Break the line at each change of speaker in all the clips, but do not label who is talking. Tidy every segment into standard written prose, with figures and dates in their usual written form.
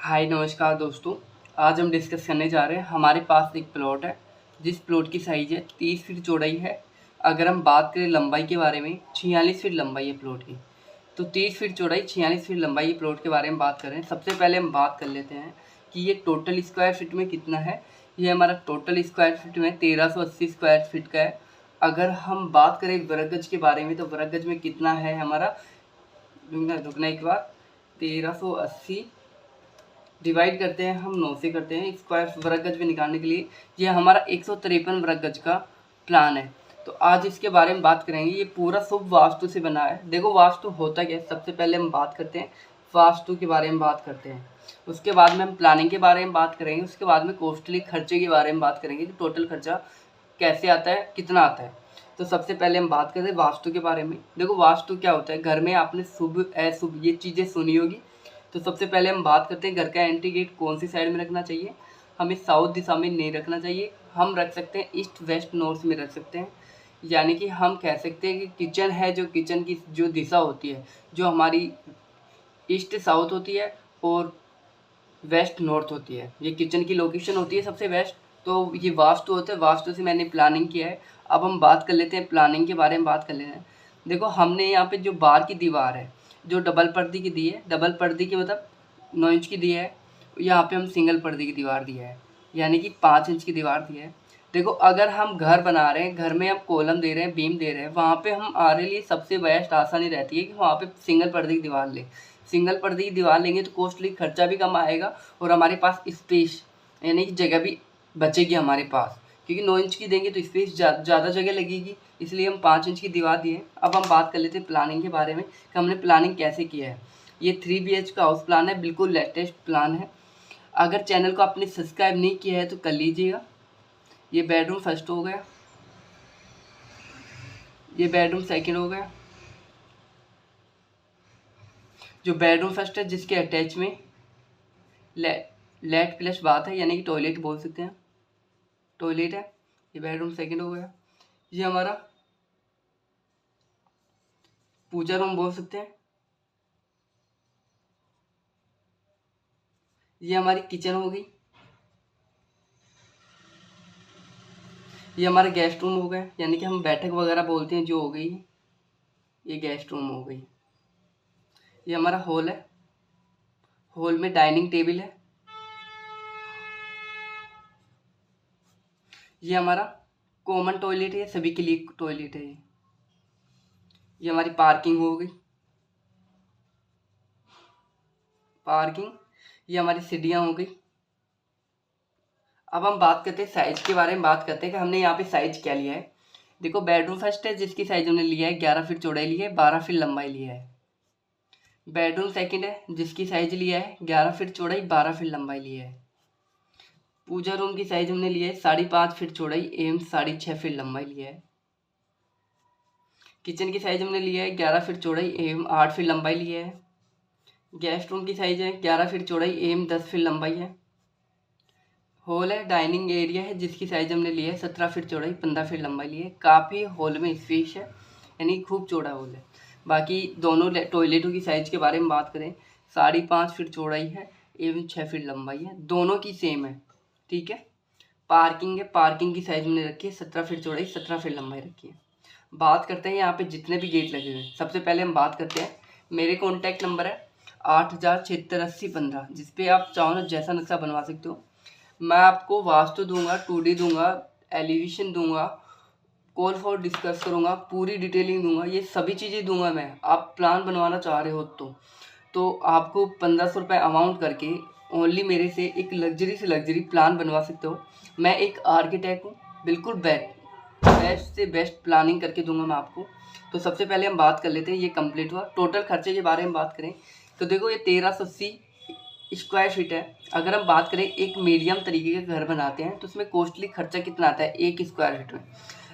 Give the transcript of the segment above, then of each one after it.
हाय नमस्कार दोस्तों। आज हम डिस्कस करने जा रहे हैं, हमारे पास एक प्लॉट है जिस प्लॉट की साइज़ है 30 फीट चौड़ाई है। अगर हम बात करें लंबाई के बारे में, 46 फीट लंबाई है प्लॉट की। तो 30 फीट चौड़ाई 46 फीट लंबाई ये प्लॉट के बारे में बात करें। सबसे पहले हम बात कर लेते हैं कि ये टोटल स्क्वायर फीट में कितना है। ये हमारा टोटल स्क्वायर फीट में 1380 स्क्वायर फीट का है। अगर हम बात करें वर्ग गज के बारे में, तो वर्ग गज में कितना है हमारा, रुकना एक बार, 1380 डिवाइड करते हैं हम 9 से करते हैं स्क्वायर वर्ग गज में निकालने के लिए। ये हमारा 153 वर्ग गज का प्लान है। तो आज इसके बारे में बात करेंगे। ये पूरा शुभ वास्तु से बना है। देखो वास्तु होता क्या है, सबसे पहले हम बात करते हैं वास्तु के बारे में बात करते हैं। उसके बाद में हम प्लानिंग के बारे में बात करेंगे। उसके बाद में कॉस्टली खर्चे के बारे में बात करेंगे कि टोटल खर्चा कैसे आता है, कितना आता है। तो सबसे पहले हम बात करते हैं वास्तु के बारे में। देखो वास्तु क्या होता है, घर में आपने शुभ अशुभ ये चीज़ें सुनी होगी। तो सबसे पहले हम बात करते हैं घर का एंट्री गेट कौन सी साइड में रखना चाहिए। हमें साउथ दिशा में नहीं रखना चाहिए, हम रख सकते हैं ईस्ट वेस्ट नॉर्थ में रख सकते हैं। यानी कि हम कह सकते हैं कि किचन है, जो किचन की जो दिशा होती है, जो हमारी ईस्ट साउथ होती है और वेस्ट नॉर्थ होती है, ये किचन की लोकेशन होती है सबसे वेस्ट। तो ये वास्तु होता है, वास्तु से मैंने प्लानिंग किया है। अब हम बात कर लेते हैं प्लानिंग के बारे में बात कर लेते हैं। देखो हमने यहाँ पे जो बाहर की दीवार है, जो डबल पर्दी की दी है, डबल पर्दी की मतलब 9 इंच की दी है। यहाँ पे हम सिंगल पर्दी की दीवार दी है, यानी कि 5 इंच की दीवार दी है। देखो अगर हम घर बना रहे हैं, घर में हम कॉलम दे रहे हैं, बीम दे रहे हैं, वहाँ पे हमारे लिए सबसे बेस्ट आसानी रहती है कि वहाँ पे सिंगल पर्दे की दीवार लें। सिंगल पर्दे की दीवार लेंगे तो कॉस्टली खर्चा भी कम आएगा और हमारे पास स्पेस यानी कि जगह भी बचेगी हमारे पास, क्योंकि 9 इंच की देंगे तो स्पेस ज़्यादा जगह लगेगी, इसलिए हम 5 इंच की दीवार दिए। अब हम बात कर लेते हैं प्लानिंग के बारे में कि हमने प्लानिंग कैसे किया है। ये 3 BH का हाउस प्लान है, बिल्कुल लेटेस्ट प्लान है। अगर चैनल को आपने सब्सक्राइब नहीं किया है तो कर लीजिएगा। ये बेडरूम फर्स्ट हो गया, ये बेडरूम सेकंड हो गया। जो बेडरूम फर्स्ट है जिसके अटैच में लेट प्लस बाथ है, यानी कि टॉयलेट बोल सकते हैं, टॉयलेट है। ये बेडरूम सेकंड हो गया। ये हमारा पूजा रूम बोल सकते हैं। ये हमारी किचन हो गई। ये हमारा गेस्ट रूम हो गया, यानी कि हम बैठक वगैरह बोलते हैं जो हो गई। ये गेस्ट रूम हो गई। ये हमारा हॉल है, हॉल में डाइनिंग टेबल है। ये हमारा कॉमन टॉयलेट है, सभी के लिए टॉयलेट है। ये हमारी पार्किंग हो गई, पार्किंग। ये हमारी सीढ़ियाँ हो गई। अब हम बात करते हैं साइज के बारे में, बात करते हैं कि हमने यहाँ पे साइज क्या लिया है। देखो बेडरूम फर्स्ट है जिसकी साइज हमने लिया है 11 फीट चौड़ाई ली है, 12 फीट लंबाई लिया है। बेडरूम सेकंड है जिसकी साइज लिया है 11 फीट चौड़ाई, 12 फीट लंबाई लिया है। पूजा रूम की साइज हमने लिया है 5.5 फीट चौड़ाई एवं 6.5 फीट लंबाई लिया है। किचन की साइज हमने लिया है 11 फीट चौड़ाई एवं 8 फीट लंबाई लिया है। गेस्ट रूम की साइज है 11 फीट चौड़ाई एवं 10 फीट लंबाई है। हॉल है, डाइनिंग एरिया है जिसकी साइज हमने लिया है 17 फीट चौड़ाई, 15 फीट लंबाई ली है। काफ़ी हॉल में स्पेस है, यानी खूब चौड़ा हॉल है। बाकी दोनों टॉयलेटों की साइज के बारे में बात करें, 5.5 फीट चौड़ाई है एवं 6 फीट लंबाई है, दोनों की सेम है। ठीक है। पार्किंग है, पार्किंग की साइज हमने रखी है 17 फीट चौड़ाई, 17 फीट लंबाई रखी है। बात करते हैं यहाँ पे जितने भी गेट लगे हुए हैं। सबसे पहले हम बात करते हैं, मेरे कॉन्टैक्ट नंबर है 80768015, जिसपे आप चाहो ना जैसा नक्शा बनवा सकते हो। मैं आपको वास्तु दूंगा, 2D दूंगा, एलिवेशन दूंगा, कॉल फॉर डिस्कस करूंगा, पूरी डिटेलिंग दूंगा, ये सभी चीज़ें दूंगा मैं। आप प्लान बनवाना चाह रहे हो तो आपको 1500 रुपये अमाउंट करके ओनली मेरे से एक लग्जरी से लग्जरी प्लान बनवा सकते हो। मैं एक आर्किटेक्ट हूँ, बिल्कुल बेस्ट से बेस्ट प्लानिंग करके दूंगा मैं आपको। तो सबसे पहले हम बात कर लेते हैं, ये कंप्लीट हुआ। टोटल खर्चे के बारे में बात करें तो देखो ये 1380 स्क्वायर फीट है। अगर हम बात करें एक मीडियम तरीके का घर बनाते हैं तो उसमें कॉस्टली खर्चा कितना आता है एक स्क्वायर फीट में,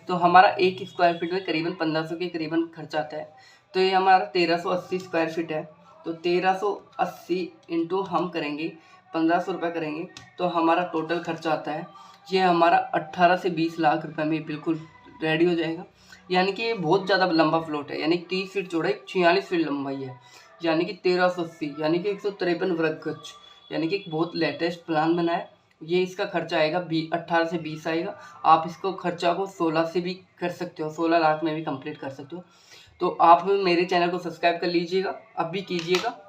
तो हमारा एक स्क्वायर फीट में करीबन 1500 के करीबन खर्चा आता है। तो ये हमारा 1380 स्क्वायर फीट है। तो 1380 इंटू हम करेंगे 1500 रुपये करेंगे तो हमारा टोटल खर्चा आता है, ये हमारा 18 से 20 लाख रुपए में बिल्कुल रेडी हो जाएगा। यानी कि ये बहुत ज़्यादा लंबा प्लॉट है, यानी 30 फीट चौड़ाई 46 फीट लंबाई है, यानी कि 1380 यानी कि 153 वर्ग गज। यानी कि एक बहुत लेटेस्ट प्लान बना है। ये इसका खर्चा आएगा 18 से 20 आएगा। आप इसको खर्चा को 16 से भी कर सकते हो, 16 लाख में भी कंप्लीट कर सकते हो। तो आप मेरे चैनल को सब्सक्राइब कर लीजिएगा, अब भी कीजिएगा।